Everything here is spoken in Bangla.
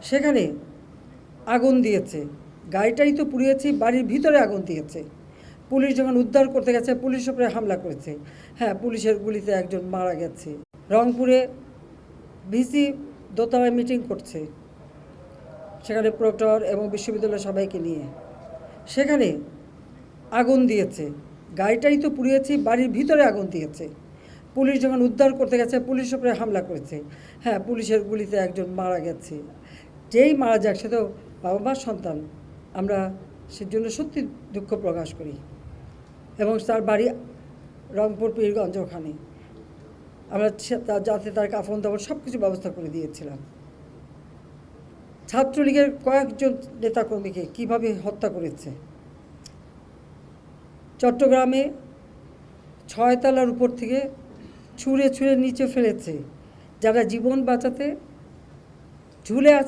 সেখানে আগুন দিয়েছে, গাড়িটাই তো পুড়িয়েছি, বাড়ির ভিতরে আগুন দিয়েছে। পুলিশ যখন উদ্ধার করতে গেছে পুলিশের উপরে হামলা করেছে। হ্যাঁ, পুলিশের গুলিতে একজন মারা গেছে। রংপুরে ভিসি দোতলায় মিটিং করছে, সেখানে প্রক্টর এবং বিশ্ববিদ্যালয়ের সবাইকে নিয়ে। সেখানে আগুন দিয়েছে, গাড়িটাই তো পুড়িয়েছি, বাড়ির ভিতরে আগুন দিয়েছে। পুলিশ যখন উদ্ধার করতে গেছে পুলিশের উপরে হামলা করেছে। হ্যাঁ, পুলিশের গুলিতে একজন মারা গেছে। যেই মারা যাক, সে তো বাবা মার সন্তান। আমরা সেজন্য সত্যি দুঃখ প্রকাশ করি। এবং তার বাড়ি রংপুর পীরগঞ্জ, ওখানে আমরা যাতে তার কাফন দাফন সব কিছু ব্যবস্থা করে দিয়েছিলাম। ছাত্রলীগের কয়েকজন নেতাকর্মীকে কিভাবে হত্যা করেছে। চট্টগ্রামে 6 তলার উপর থেকে ছুঁড়ে ছুঁড়ে নিচে ফেলেছে। যারা জীবন বাঁচাতে ঝুলে আছে